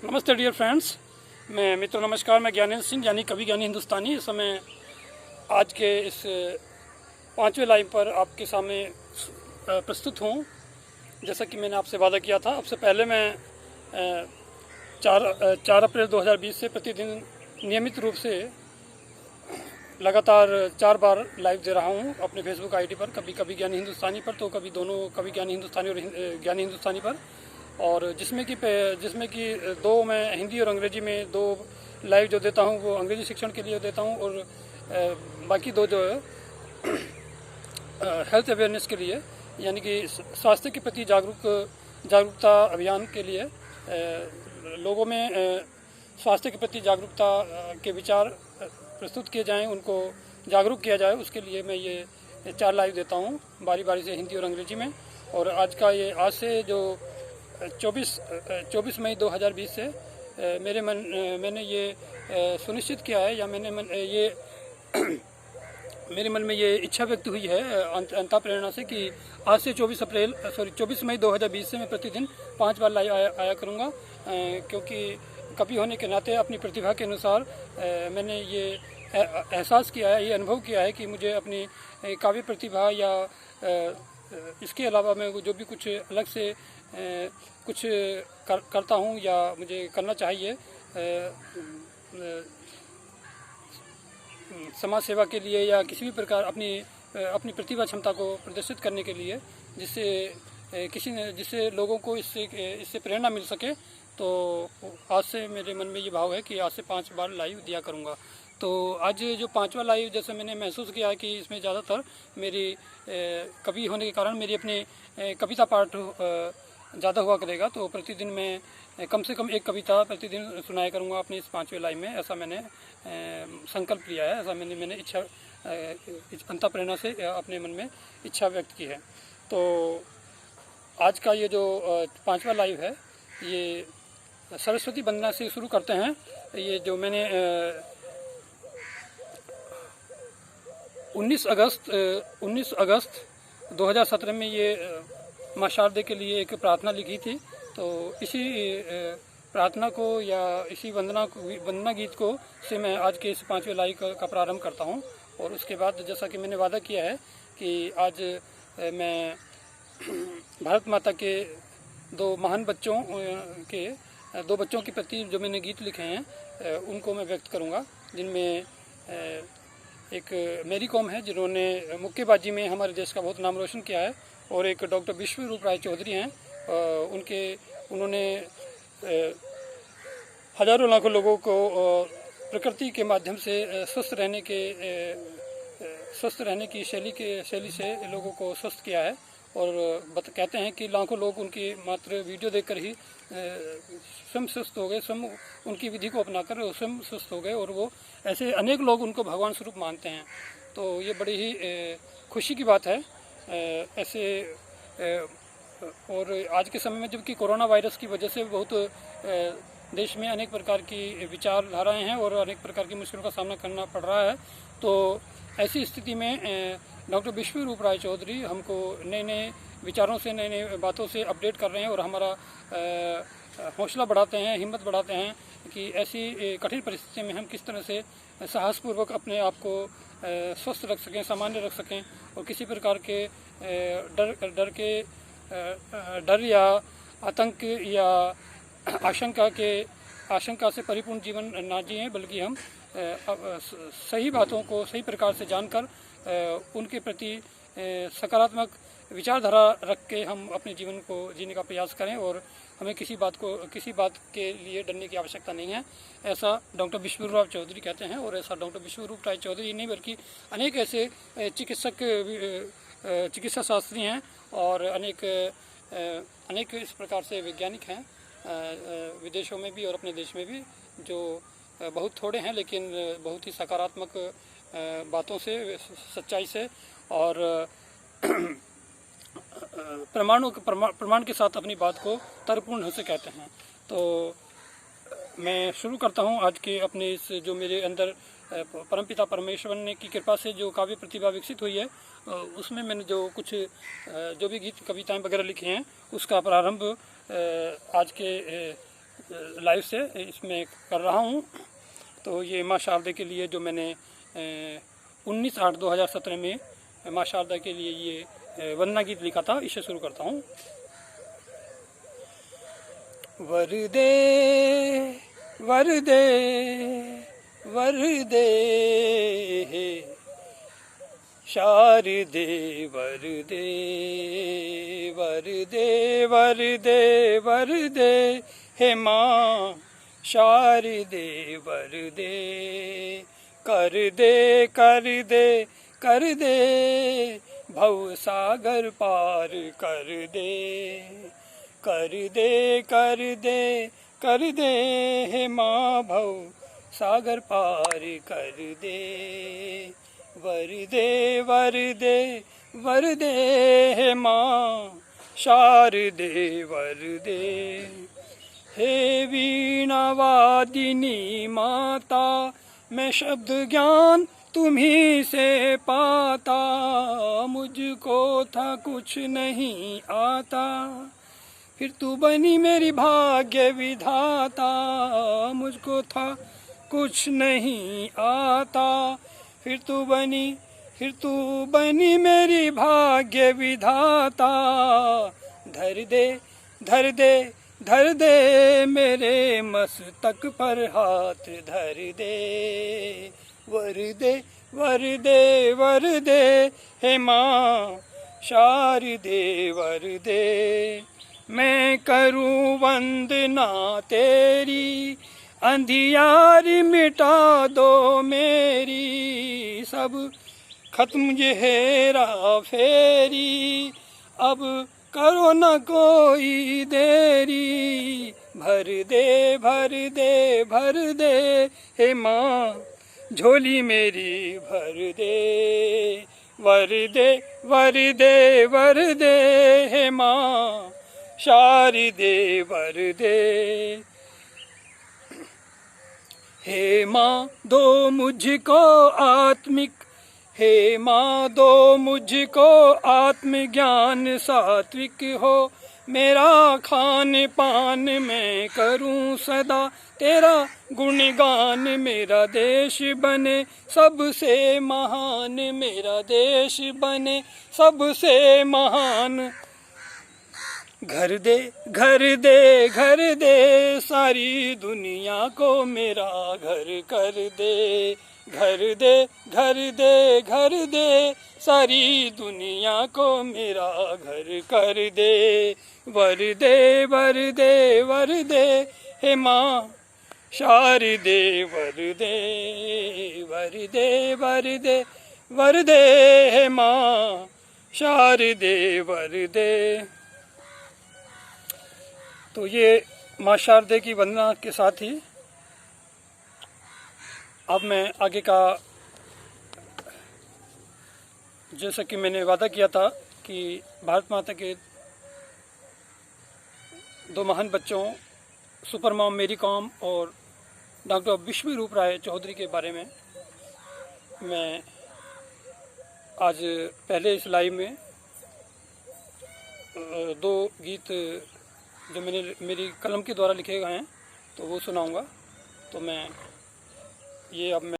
नमस्ते dear friends, मैं मित्रों नमस्कार। मैं ज्ञानेंद्र सिंह यानी कवि ज्ञानी हिंदुस्तानी इस समय आज के इस 5वें लाइव पर आपके सामने प्रस्तुत हूँ। जैसा कि मैंने आपसे वादा किया था, अब से पहले मैं 4 अप्रैल 2020 से प्रतिदिन नियमित रूप से लगातार 4 बार लाइव दे रहा हूँ अपने फेसबुक आईडी पर, कभी कभी ज्ञानी हिंदुस्तानी पर तो कभी दोनों, कभी ज्ञानी हिंदुस्तानी और ज्ञानी हिंदुस्तानी पर, और जिसमें कि 2 मैं हिंदी और अंग्रेजी में 2 लाइव जो देता हूँ वो अंग्रेजी शिक्षण के लिए देता हूँ, और बाकी 2 जो है हेल्थ अवेयरनेस के लिए, यानी कि स्वास्थ्य के प्रति जागरूकता अभियान के लिए, लोगों में स्वास्थ्य के प्रति जागरूकता के विचार प्रस्तुत किए जाएं, उनको जागरूक किया जाए, उसके लिए मैं ये 4 लाइव देता हूँ बारी बारी से हिंदी और अंग्रेजी में। और आज से जो 24 मई 2020 से मैंने ये सुनिश्चित किया है, या मेरे मन में ये इच्छा व्यक्त हुई है अंतः प्रेरणा से कि आज से 24 मई 2020 से मैं प्रतिदिन 5 बार लाइव आया करूँगा, क्योंकि कवि होने के नाते अपनी प्रतिभा के अनुसार मैंने ये एहसास किया है, ये अनुभव किया है कि मुझे अपनी काव्य प्रतिभा या इसके अलावा मैं जो भी कुछ अलग से कुछ करता हूँ या मुझे करना चाहिए समाज सेवा के लिए या किसी भी प्रकार अपनी प्रतिभा क्षमता को प्रदर्शित करने के लिए, जिससे लोगों को इससे प्रेरणा मिल सके। तो आज से मेरे मन में ये भाव है कि आज से 5 बार लाइव दिया करूँगा। तो आज जो 5वां लाइव, जैसे मैंने महसूस किया कि इसमें ज़्यादातर मेरी कवि होने के कारण मेरी अपनी कविता पाठ ज़्यादा हुआ करेगा, तो प्रतिदिन मैं कम से कम एक कविता प्रतिदिन सुनाया करूँगा अपनी इस 5वें लाइव में। ऐसा मैंने संकल्प लिया है, ऐसा मैंने इच्छा अंतः प्रेरणा से अपने मन में इच्छा व्यक्त की है। तो आज का ये जो 5वां लाइव है, ये सरस्वती वंदना से शुरू करते हैं। ये जो मैंने 19 अगस्त 2017 में ये माँ शारदे के लिए एक प्रार्थना लिखी थी। तो इसी प्रार्थना को या इसी वंदना गीत को से मैं आज के इस 5वें लाइव का प्रारंभ करता हूँ। और उसके बाद जैसा कि मैंने वादा किया है कि आज मैं भारत माता के 2 महान बच्चों के प्रति जो मैंने गीत लिखे हैं उनको मैं व्यक्त करूँगा, जिनमें एक मेरी कॉम है जिन्होंने मुक्केबाजी में हमारे देश का बहुत नाम रोशन किया है, और एक डॉक्टर विश्वरूप राय चौधरी हैं। उन्होंने हजारों लाखों लोगों को प्रकृति के माध्यम से स्वस्थ रहने की शैली से लोगों को स्वस्थ किया है। और कहते हैं कि लाखों लोग उनकी मात्र वीडियो देखकर ही स्वयं स्वस्थ हो गए, स्वयं उनकी विधि को अपनाकर स्वयं स्वस्थ हो गए, और वो ऐसे अनेक लोग उनको भगवान स्वरूप मानते हैं। तो ये बड़ी ही खुशी की बात है ऐसे। और आज के समय में जबकि कोरोना वायरस की वजह से बहुत देश में अनेक प्रकार की विचारधाराएं हैं और अनेक प्रकार की मुश्किलों का सामना करना पड़ रहा है, तो ऐसी स्थिति में डॉक्टर विश्वरूप राय चौधरी हमको नए विचारों से, नए बातों से अपडेट कर रहे हैं, और हमारा हौसला बढ़ाते हैं, हिम्मत बढ़ाते हैं कि ऐसी कठिन परिस्थिति में हम किस तरह से साहसपूर्वक अपने आप को स्वस्थ रख सकें, सामान्य रख सकें, और किसी प्रकार के डर या आतंक या आशंका से परिपूर्ण जीवन ना जिएं, बल्कि हम सही बातों को सही प्रकार से जानकर उनके प्रति सकारात्मक विचारधारा रख के हम अपने जीवन को जीने का प्रयास करें, और हमें किसी बात के लिए डरने की आवश्यकता नहीं है। ऐसा डॉक्टर विश्वरूप राय चौधरी कहते हैं, और ऐसा डॉक्टर विश्वरूप राय चौधरी नहीं बल्कि अनेक ऐसे चिकित्सा शास्त्री हैं और अनेक इस प्रकार से वैज्ञानिक हैं विदेशों में भी और अपने देश में भी, जो बहुत थोड़े हैं लेकिन बहुत ही सकारात्मक बातों से, सच्चाई से और प्रमाण के साथ अपनी बात को तर्कपूर्ण ढंग से कहते हैं। तो मैं शुरू करता हूं आज के अपने इस जो मेरे अंदर परमपिता परमेश्वर ने की कृपा से जो काव्य प्रतिभा विकसित हुई है, उसमें मैंने जो भी गीत कविताएं वगैरह लिखी हैं उसका प्रारंभ आज के लाइव से इसमें कर रहा हूँ। तो ये माँ शारदा के लिए जो मैंने 19/8/2017 में माँ शारदा के लिए ये वंदना गीत लिखा था, इसे शुरू करता हूँ। वरदे वरदे वरदे शारदे वरदे वरदे वरदे वरदे हे माँ शारदे वरदे कर दे कर दे कर दे भव सागर पार कर दे कर दे कर दे कर दे हे माँ भव सागर पार कर दे वरदे वरदे वरदे हे माँ शारदे वरदे हे वीणा वादिनी माता मैं शब्द ज्ञान तुम्ही से पाता मुझको था कुछ नहीं आता फिर तू बनी मेरी भाग्य विधाता मुझको था कुछ नहीं आता फिर तू बनी मेरी भाग्य विधाता धर दे धर दे धर दे मेरे मस्तक पर हाथ धर दे वरदे वरदे वरदे हे माँ शारदे वरदे मैं करूँ वंदना तेरी अंधियारी मिटा दो मेरी सब खत्म ये हेरा फेरी अब करो न कोई देरी भर दे भर दे भर दे हे माँ झोली मेरी भर दे वरदे वरदे वरदे हे माँ शारदे वरदे हे माँ दो मुझको आत्मिक हे माँ दो मुझको आत्मज्ञान सात्विक हो मेरा खान पान मैं करूं सदा तेरा गुणगान मेरा देश बने सबसे महान मेरा देश बने सबसे महान घर दे घर दे घर दे सारी दुनिया को मेरा घर कर दे घर दे घर दे घर दे सारी दुनिया को मेरा घर कर दे वरदे वरदे वरदे हे माँ शारदे वरदे वरदे वरदे वरदे हे माँ शारदे वरदे। तो ये माँ शारदे की वंदना के साथ ही अब मैं आगे का, जैसा कि मैंने वादा किया था कि भारत माता के दो महान बच्चों सुपर मॉम मेरी कॉम और डॉक्टर विश्वरूप राय चौधरी के बारे में मैं आज पहले इस लाइव में दो गीत जो मेरी कलम के द्वारा लिखे गए हैं तो वो सुनाऊंगा। तो मैं ये अब मैं